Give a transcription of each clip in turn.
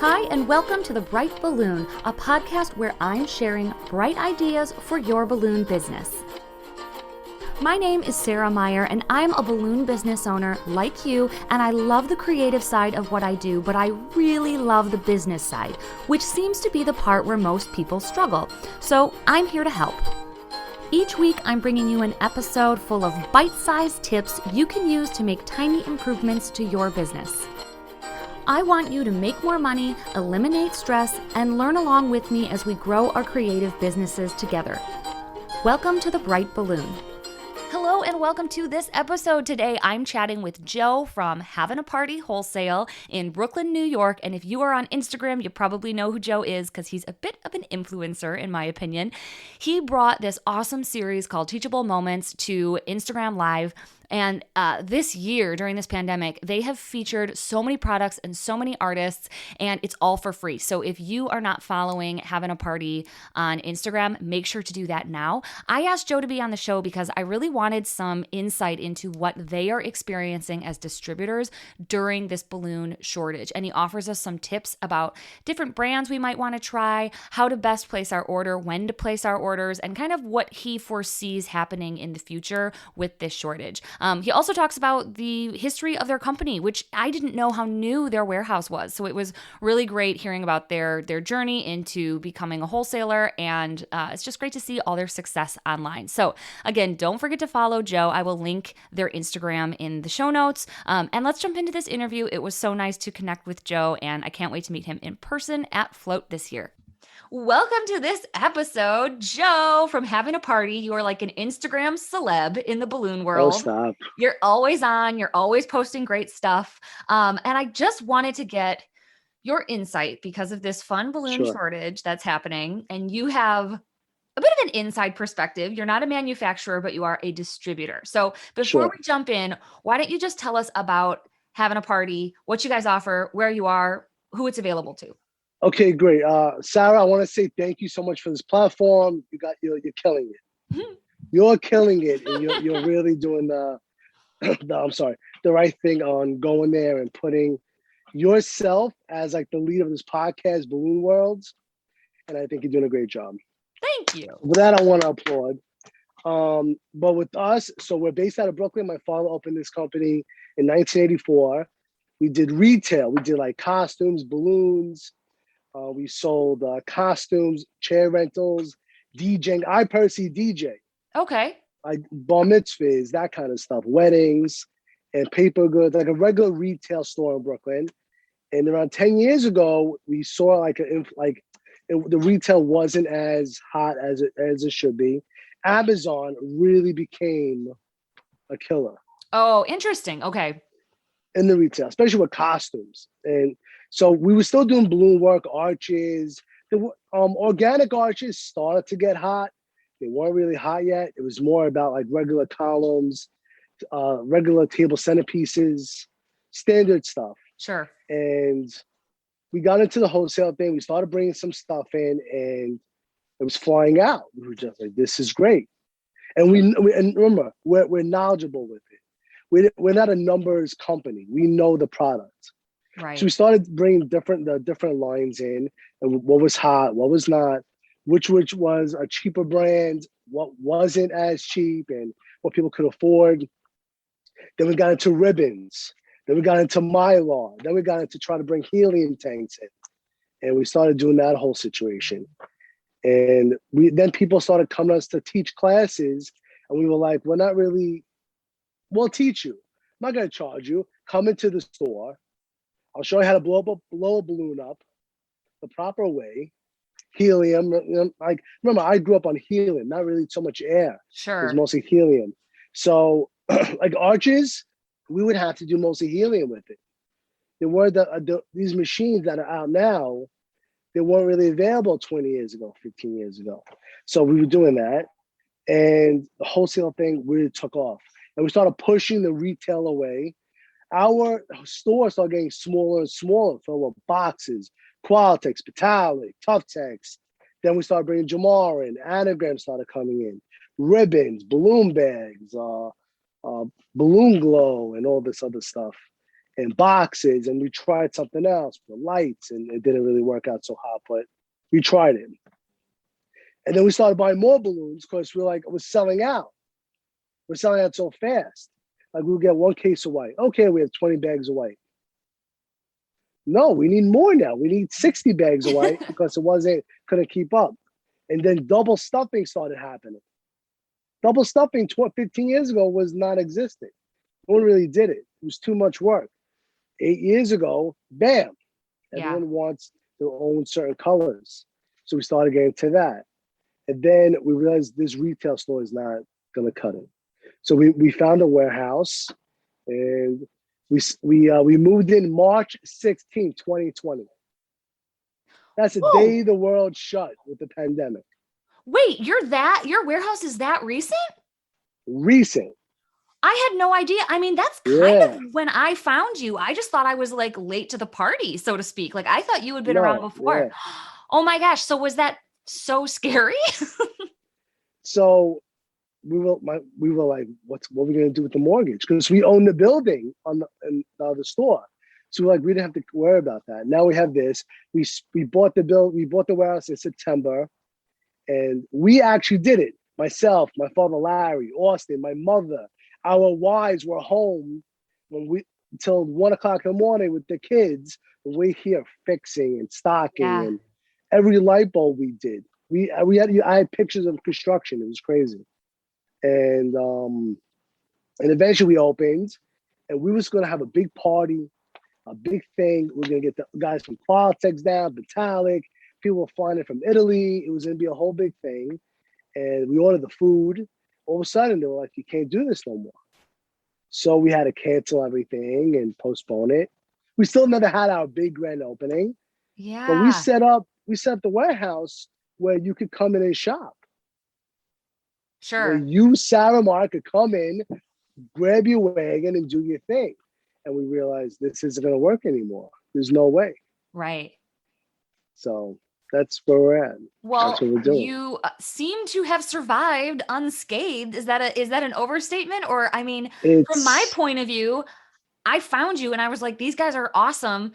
Hi, and welcome to The Bright Balloon, a podcast where I'm sharing bright ideas for your balloon business. My name is Sarah Meyer, and I'm a balloon business owner like you, and I love the creative side of what I do, but I really love the business side, which seems to be the part where most people struggle. So I'm here to help. Each week, I'm bringing you an episode full of bite-sized tips you can use to make tiny improvements to your business. I want you to make more money, eliminate stress, and learn along with me as we grow our creative businesses together. Welcome to The Bright Balloon. Hello and welcome to this episode. Today I'm chatting with Joe from Havin Wholesale in Brooklyn, New York. And if you are on Instagram, you probably know who Joe is because he's a bit of an influencer, in my opinion. He brought this awesome series called Teachable Moments to Instagram Live. And this year, during this pandemic, they have featured so many products and so many artists, and it's all for free. So if you are not following Having a Party on Instagram, make sure to do that now. I asked Joe to be on the show because I really wanted some insight into what they are experiencing as distributors during this balloon shortage. And he offers us some tips about different brands we might want to try, how to best place our order, when to place our orders, and kind of what he foresees happening in the future with this shortage. He also talks about the history of their company, which I didn't know how new their warehouse was. So it was really great hearing about their journey into becoming a wholesaler, and it's just great to see all their success online. So again, don't forget to follow Joe. I will link their Instagram in the show notes. And let's jump into this interview. It was so nice to connect with Joe, and I can't wait to meet him in person at Float this year. Welcome to this episode, Joe from Having a Party. You are like an Instagram celeb in the balloon world. Oh, stop. You're always on. You're always posting great stuff. And I just wanted to get your insight because of this fun balloon shortage that's happening. And you have a bit of an inside perspective. You're not a manufacturer, but you are a distributor. So before we jump in, why don't you just tell us about Having a Party, what you guys offer, where you are, who it's available to? Okay, great. Sarah, I want to say thank you so much for this platform. You're killing it. Mm-hmm. You're killing it, and you're really doing the right thing on going there and putting yourself as like the lead of this podcast, Balloon Worlds. And I think you're doing a great job. Thank you. For that, I want to applaud. But with us, so we're based out of Brooklyn. My father opened this company in 1984. We did retail. We did like costumes, balloons. We sold costumes, chair rentals, DJing. I personally DJ. Okay. Like bar mitzvahs, that kind of stuff, weddings, and paper goods, like a regular retail store in Brooklyn. And around 10 years ago, we saw the retail wasn't as hot as it should be. Amazon really became a killer. Oh, interesting. Okay. In the retail, especially with costumes. And so we were still doing balloon work, arches. The organic arches started to get hot. They weren't really hot yet. It was more about like regular columns, regular table centerpieces, standard stuff. Sure. And we got into the wholesale thing. We started bringing some stuff in, and it was flying out. We were just like, this is great. And and remember, we're knowledgeable with it. We're not a numbers company. We know the product. Right. So we started bringing the different lines in, and what was hot, what was not, which was a cheaper brand, what wasn't as cheap, and what people could afford. Then we got into ribbons. Then we got into Mylar. Then we got into trying to bring helium tanks in. And we started doing that whole situation. And then people started coming to us to teach classes, and we were like, we'll teach you. I'm not going to charge you. Come into the store. I'll show you how to blow a balloon up the proper way. Helium. Like, remember, I grew up on helium, not really so much air. Sure. It was mostly helium. So, like arches, we would have to do mostly helium with it. There were these machines that are out now. They weren't really available 20 years ago, 15 years ago. So we were doing that, and the wholesale thing really took off. And we started pushing the retail away. Our store started getting smaller and smaller, filled with boxes, Qualitex, Petalic, Tuftex. Then we started bringing Jamar in, anagrams started coming in, ribbons, balloon bags, balloon glow, and all this other stuff. and boxes, and we tried something else for lights, and it didn't really work out so hot, but we tried it. And then we started buying more balloons because we're like, we're selling out. We're selling out so fast. Like we'll get 1 case of white. Okay, we have 20 bags of white. No, we need more now. We need 60 bags of white because couldn't keep up. And then double stuffing started happening. Double stuffing 15 years ago was non-existent. No one really did it. It was too much work. 8 years ago, bam, everyone wants their own certain colors. So we started getting to that. And then we realized this retail store is not going to cut it. So we found a warehouse, and we moved in March 16, 2020. That's the day the world shut with the pandemic. Wait, your warehouse is that recent? Recent. I had no idea. I mean, that's kind of when I found you. I just thought I was like late to the party, so to speak. Like I thought you had been around before. Yeah. Oh my gosh. So was that so scary? So we were like, what are we gonna do with the mortgage? Because we own the building in the other store. So we're like, we didn't have to worry about that. Now we have this. We bought the warehouse in September, and we actually did it. Myself, my father Larry, Austin, my mother, our wives were home until 1 o'clock in the morning with the kids. We're here fixing and stocking and every light bulb we did. I had pictures of construction. It was crazy. And eventually we opened, and we was gonna have a big party, a big thing. We're gonna get the guys from Qualtex down, Metallic. People were flying in from Italy. It was gonna be a whole big thing. And we ordered the food. All of a sudden, they were like, "You can't do this no more." So we had to cancel everything and postpone it. We still never had our big grand opening. Yeah. But we set up the warehouse where you could come in and shop. Sure. Where you, Sarah Mark, could come in, grab your wagon, and do your thing. And we realized this isn't going to work anymore. There's no way. Right. So that's where we're at. Well, that's what we're doing. You seem to have survived unscathed. Is that an overstatement? Or, I mean, from my point of view, I found you and I was like, these guys are awesome.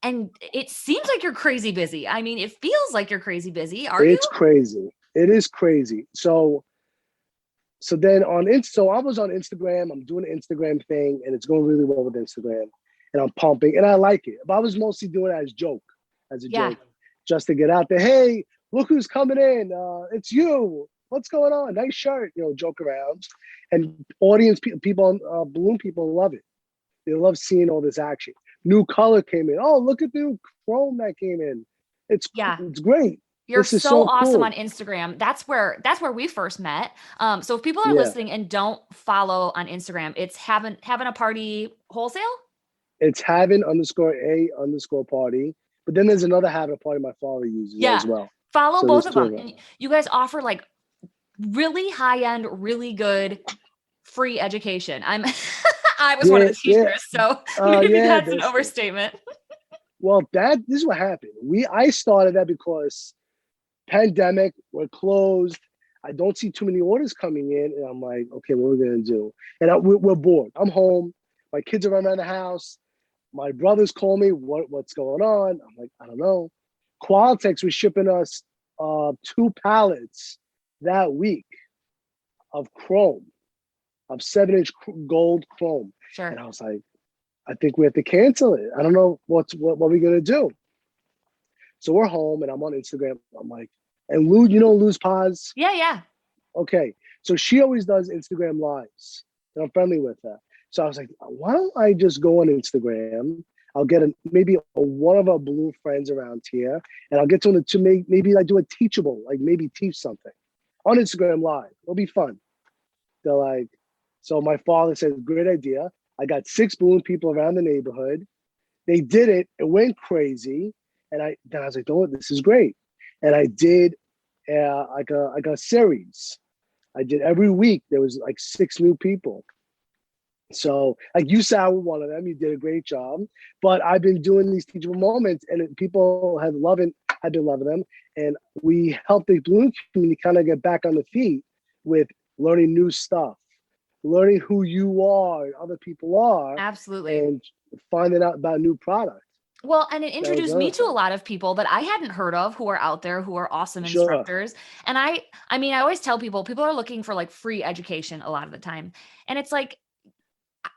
And it seems like you're crazy busy. I mean, it feels like you're crazy busy. Are you? It's crazy. It is crazy. So then so I was on Instagram. I'm doing the Instagram thing, and it's going really well with Instagram. And I'm pumping, and I like it. But I was mostly doing it as a joke, just to get out there. Hey, look who's coming in. It's you. What's going on? Nice shirt. Joke around. And audience people, balloon people love it. They love seeing all this action. New color came in. Oh, look at the new chrome that came in. It's great. You're so awesome on Instagram. That's where we first met. So if people are listening and don't follow on Instagram, it's having a party wholesale. It's Havin_a_party. But then there's another Havin party my father uses as well. Follow both of them. And you guys offer like really high end, really good free education. I was one of the teachers, so maybe that's an overstatement. Well, this is what happened. I started that because pandemic, we're closed. I don't see too many orders coming in, and I'm like, okay, what are we gonna do? And we're bored. I'm home. My kids are running around the house. My brothers call me. What's going on? I'm like, I don't know. Qualtex was shipping us 2 pallets that week of chrome, of 7-inch gold chrome. Sure. And I was like, I think we have to cancel it. I don't know what we're gonna do. So we're home, and I'm on Instagram. I'm like, and Lou, Lou's Paz? Yeah. Okay. So she always does Instagram lives, and I'm friendly with her. So I was like, why don't I just go on Instagram? I'll get maybe one of our balloon friends around here, and I'll get to them to maybe like do a teachable, like maybe teach something on Instagram live. It'll be fun. They're like, so my father said, great idea. I got 6 balloon people around the neighborhood. They did it. It went crazy. And I was like, oh, this is great. And I did like a series. I did every week. There was like 6 new people. So like you said, I was one of them. You did a great job. But I've been doing these teachable moments, and people have been loving them. And we helped the balloon community kind of get back on the feet with learning new stuff. learning who you are and other people are, Absolutely. and finding out about new products. Well, and it That was the introduced other me to a thing. lot of people that I hadn't heard of who are out there who are awesome Sure, instructors. And I mean, I always tell people are looking for like free education a lot of the time. And it's like,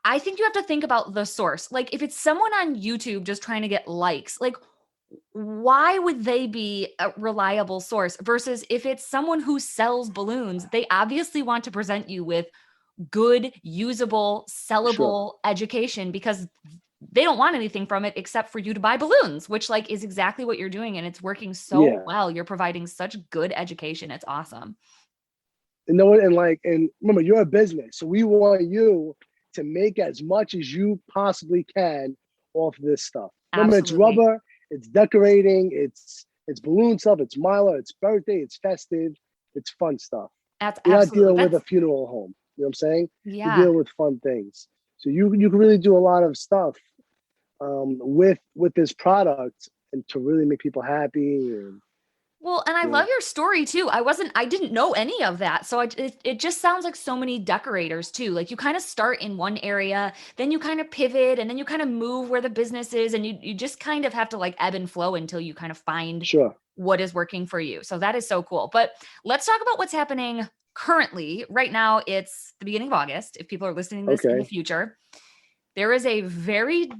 I think you have to think about the source. Like if it's someone on YouTube just trying to get likes, like why would they be a reliable source versus if it's someone who sells balloons, they obviously want to present you with good, usable, sure. sellable education because they don't want anything from it except for you to buy balloons, which like is exactly what you're doing. And it's working so Yeah. well. You're providing such good education. It's awesome. And no, and remember, you're a business, so we want you to make as much as you possibly can off this stuff. Remember, it's Absolutely. rubber, it's decorating, it's balloon stuff, it's Milo, it's birthday, it's festive, it's fun stuff. That's You're not absolutely. dealing with a That's funeral home. You know what I'm saying? You're yeah. dealing with fun things. So you can really do a lot of stuff with this product and to really make people happy. And Well, and I you know, love your story too. I didn't know any of that. So it just sounds like so many decorators too. Like you kind of start in one area, then you kind of pivot and then you kind of move where the business is. And you just kind of have to like ebb and flow until you kind of find sure. what is working for you. So that is so cool. But let's talk about what's happening currently. Right now, it's the beginning of August. If people are listening to this in the Okay. future, there is a very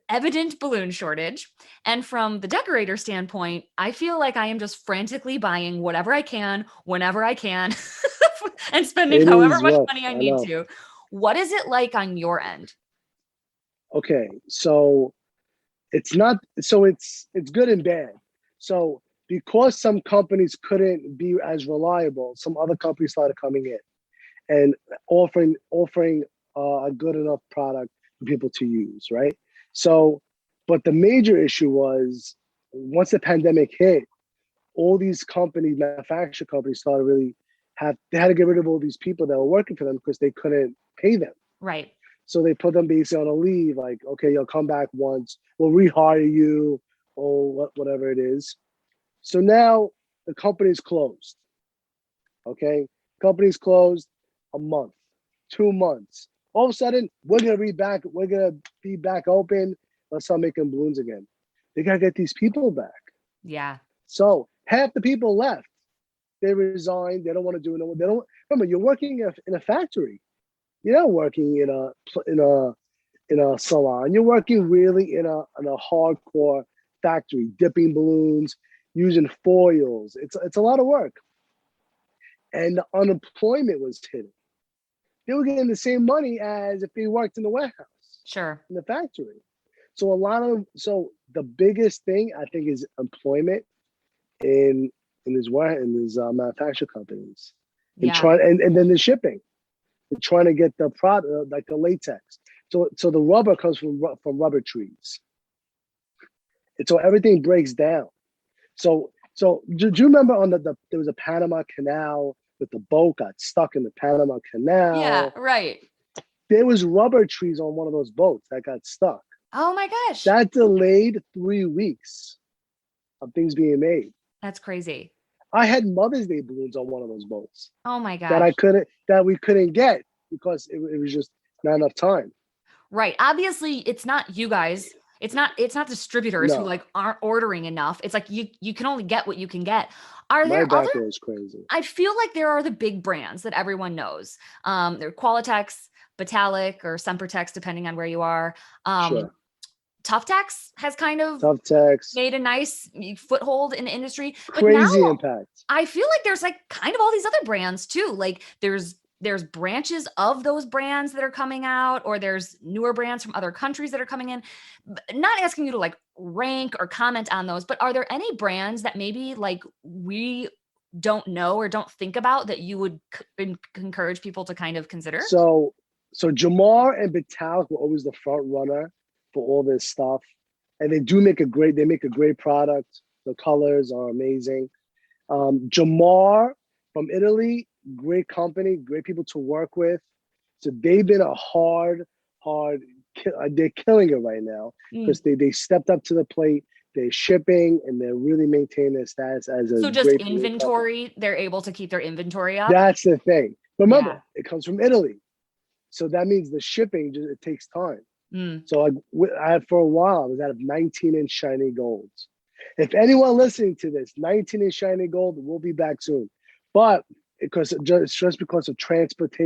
evident balloon shortage. And from the decorator standpoint, I feel like I am just frantically buying whatever I can, whenever I can, and spending It however is much rough. money I I need know. to. What is it like on your end? Okay. So it's good and bad. So because some companies couldn't be as reliable, some other companies started coming in and offering a good enough product for people to use, right? So, but the major issue was once the pandemic hit, all these companies, manufacturer companies, started really they had to get rid of all these people that were working for them because they couldn't pay them. Right. So they put them basically on a leave, like, okay, you'll come back once, we'll rehire you, or whatever it is. So now the company's closed. Okay, company's closed a month, 2 months. All of a sudden, we're gonna be back open. Let's start making balloons again. They gotta get these people back. Yeah. So half the people left. They resigned. They don't want to do it. They don't remember. You're working in a factory. You're not working in a salon. You're working really in a hardcore factory, dipping balloons, using foils. It's a lot of work. And the unemployment was hitting. They were getting the same money as if they worked in the warehouse, Sure. in the factory. So the biggest thing I think is employment in these manufacturer companies, Yeah. and then the shipping. They're trying to get the product like the latex. So the rubber comes from rubber trees. And so everything breaks down. So do you remember there was a Panama Canal with the boat got stuck in the Panama Yeah. Canal? Right. There was rubber trees on one of those boats that got stuck. Oh my gosh. That delayed 3 weeks of things being made. That's crazy. I had Mother's Day balloons on one of those boats Oh my gosh. that we couldn't get because it was just not enough time. Right. Obviously, it's not you guys. It's not distributors who No, like aren't ordering enough. It's like you can only get what you can get. Are my there other back was crazy. I feel like there are the big brands that everyone knows. There are Qualitex, Batalic, or Sempertex, depending on where you are. Sure. Toughtex has kind of Tough text, made a nice foothold in the industry. But now crazy impact. I feel like there's like kind of all these other brands too. Like there's branches of those brands that are coming out, or there's newer brands from other countries that are coming in. Not asking you to like rank or comment on those, but are there any brands that maybe like we don't know or don't think about that you would encourage people to kind of consider? So Jamar and Vitalik were always the front runner for all this stuff, and they make a great product. The colors are amazing. Jamar from Italy, great company, great people to work with. So they've been a hard. They're killing it right now because they stepped up to the plate. They're shipping and they're really maintaining their status as a So just great balloon company. inventory, they're able to keep their inventory up. That's the thing. Remember, Yeah. it comes from Italy. So that means the shipping, it takes time. Mm. So like for a while, I was out of 19-inch shiny golds. If anyone listening to this, 19-inch shiny gold, we'll be back soon. But just because of transport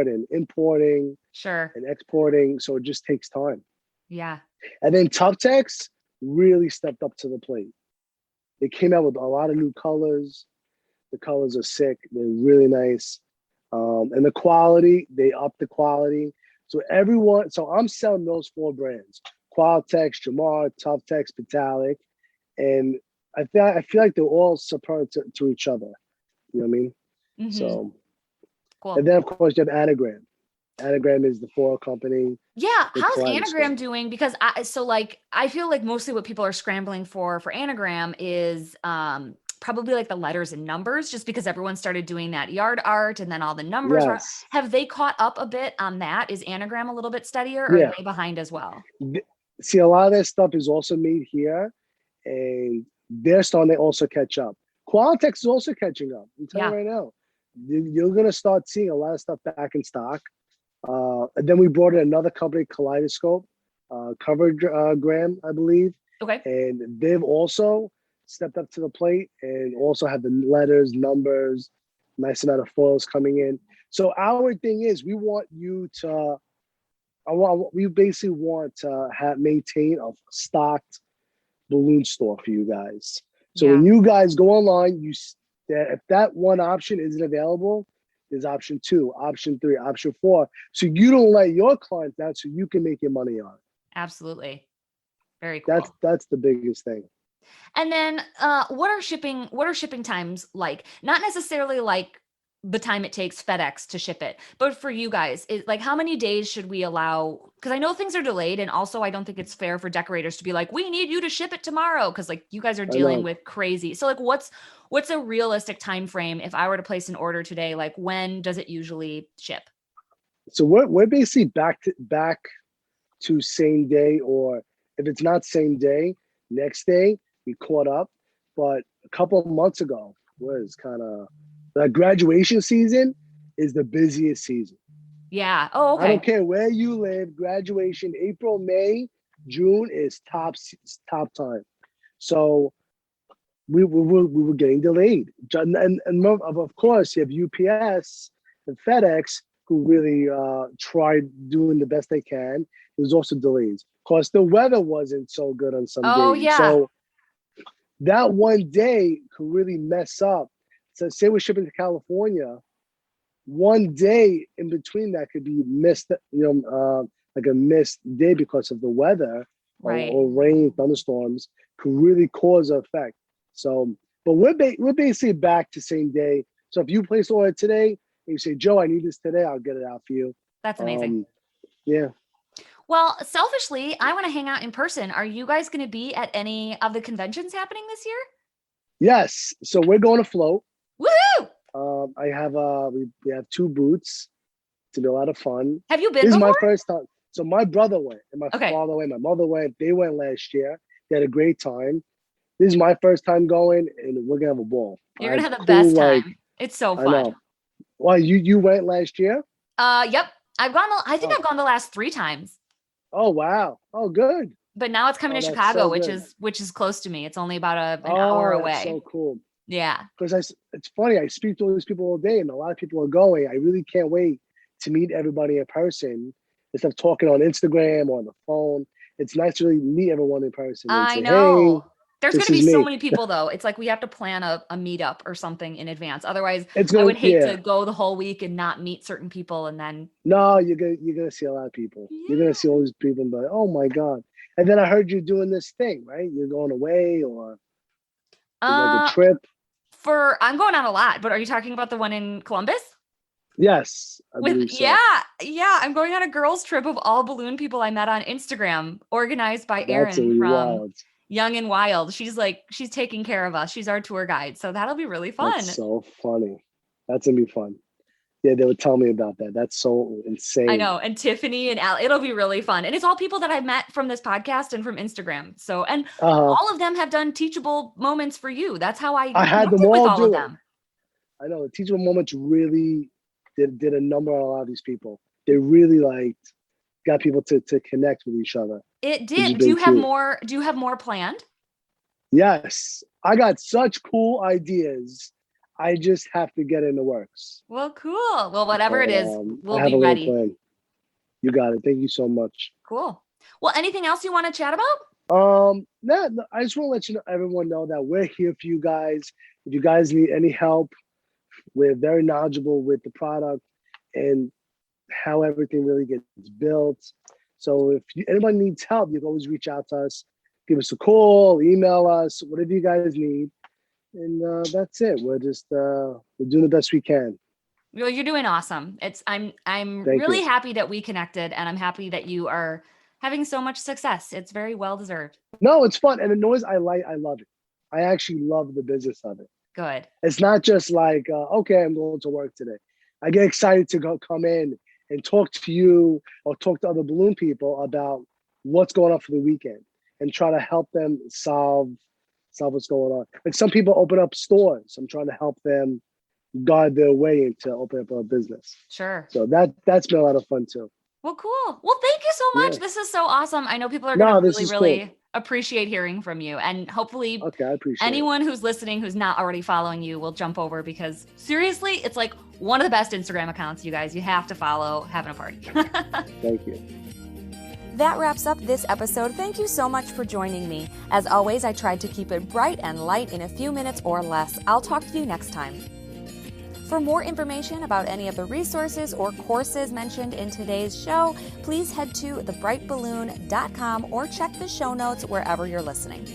and importing Sure. and exporting, so it just takes time. Yeah. And then Tuftex really stepped up to the plate. They came out with a lot of new colors. The colors are sick. They're really nice. And the quality, they upped the quality. So I'm selling those 4 brands: Qualitex, Jamar, Tuftex, Vitalik. And I feel like they're all superior to each other. You know what I mean? Mm-hmm. So, cool. And then of course you have Anagram. Anagram is the foil company. Yeah. How's Anagram doing? Because I feel like mostly what people are scrambling for Anagram is probably like the letters and numbers, just because everyone started doing that yard art and then all the numbers. Yes. Have they caught up a bit on that? Is Anagram a little bit steadier, or are they behind as well? See, a lot of that stuff is also made here, and they're starting to also catch up. Qualitex is also catching up. I'm telling you right now. You're going to start seeing a lot of stuff back in stock. And then we brought in another company, Kaleidoscope, Covergram, I believe. Okay. And they've also stepped up to the plate and also have the letters, numbers, nice amount of foils coming in. So our thing is, we basically want to maintain a stocked balloon store for you guys. So when you guys go online, if that one option isn't available, there's option 2, option 3, option 4. So you don't let your clients down, so you can make your money on it. Absolutely. Very cool. That's the biggest thing. And then what are shipping times like? Not necessarily like the time it takes FedEx to ship it, but for you guys, how many days should we allow? Because I know things are delayed, and also I don't think it's fair for decorators to be like, we need you to ship it tomorrow, because like you guys are dealing with crazy. So like what's a realistic time frame if I were to place an order today? Like when does it usually ship? So we're basically back to same day, or if it's not same day, next day we caught up. But a couple of months ago was kind of the graduation season is the busiest season. Yeah. Oh, okay. I don't care where you live. Graduation, April, May, June is top time. So we were getting delayed, and of course you have UPS and FedEx who really tried doing the best they can. There was also delays. Of course, the weather wasn't so good on some days. Oh yeah. So that one day could really mess up. So say we're shipping to California, one day in between that could be missed, like a missed day because of the weather, or rain, thunderstorms could really cause an effect. So, but we're basically back to same day. So if you place an order today and you say, Joe, I need this today, I'll get it out for you. That's amazing. Yeah. Well, selfishly, I want to hang out in person. Are you guys going to be at any of the conventions happening this year? Yes. So we're going to float. Woohoo! I have we have 2 booths. It's gonna be a lot of fun. Have you been This before? is my first time. So my brother went, and my father went, my mother went. They went last year. They had a great time. This is my first time going, and we're gonna have a ball. You're gonna have the best time. It's so fun. I know. Well, you went last year? Yep. I've gone. I've gone the last 3 times. Oh wow! Oh good. But now it's coming to Chicago, which is close to me. It's only about an hour away. That's so cool. Yeah. Because it's funny. I speak to all these people all day, and a lot of people are going. I really can't wait to meet everybody in person instead of talking on Instagram or on the phone. It's nice to really meet everyone in person. I know. There's going to be so many people, though. It's like we have to plan a meetup or something in advance. Otherwise, I would hate to go the whole week and not meet certain people. And then you're gonna see a lot of people. Yeah. You're gonna see all these people and be like, oh my god! And then I heard you're doing this thing, right? You're going away or like a trip. I'm going on a lot. But are you talking about the one in Columbus? Yes. So. Yeah. I'm going on a girls' trip of all balloon people I met on Instagram, organized by Erin from wild. Young and Wild. She's taking care of us. She's our tour guide. So that'll be really fun. That's so funny. That's gonna be fun. Yeah, they would tell me about that. That's so insane. I know. And Tiffany and Al, it'll be really fun. And it's all people that I've met from this podcast and from Instagram. So, and all of them have done teachable moments for you. That's how I had them all with all do of it. them. I know the teachable moments really did a number on a lot of these people. They really got people to connect with each other. It did. Do you have more? Do you have more planned? Yes, I got such cool ideas. I just have to get in the works. Well, cool. Well, whatever it is, we'll I have be a little ready. plan. You got it. Thank you so much. Cool. Well, anything else you want to chat about? No, I just want to let everyone know that we're here for you guys. If you guys need any help, we're very knowledgeable with the product and how everything really gets built. So if anybody needs help, you can always reach out to us. Give us a call, email us, whatever you guys need. And that's it. We're just we're doing the best we can. Well, you're doing awesome. I'm Thank really you. happy that we connected, and I'm happy that you are having so much success. It's very well deserved. No, it's fun. And the noise I love it. I actually love the business of it. Good. It's not just like, okay, I'm going to work today. I get excited to come in and talk to you or talk to other balloon people about what's going on for the weekend and try to help them solve what's going on. Like some people open up stores. I'm trying to help them guide their way into open up a business. Sure. So that's been a lot of fun too. Well, cool. Well, thank you so much. Yeah. This is so awesome. I know people are going to really cool. appreciate hearing from you. And hopefully I appreciate anyone who's listening who's not already following you will jump over, because seriously, it's like one of the best Instagram accounts, you guys. You have to follow Having a Party. Thank you. That wraps up this episode. Thank you so much for joining me. As always, I tried to keep it bright and light in a few minutes or less. I'll talk to you next time. For more information about any of the resources or courses mentioned in today's show, please head to thebrightballoon.com or check the show notes wherever you're listening.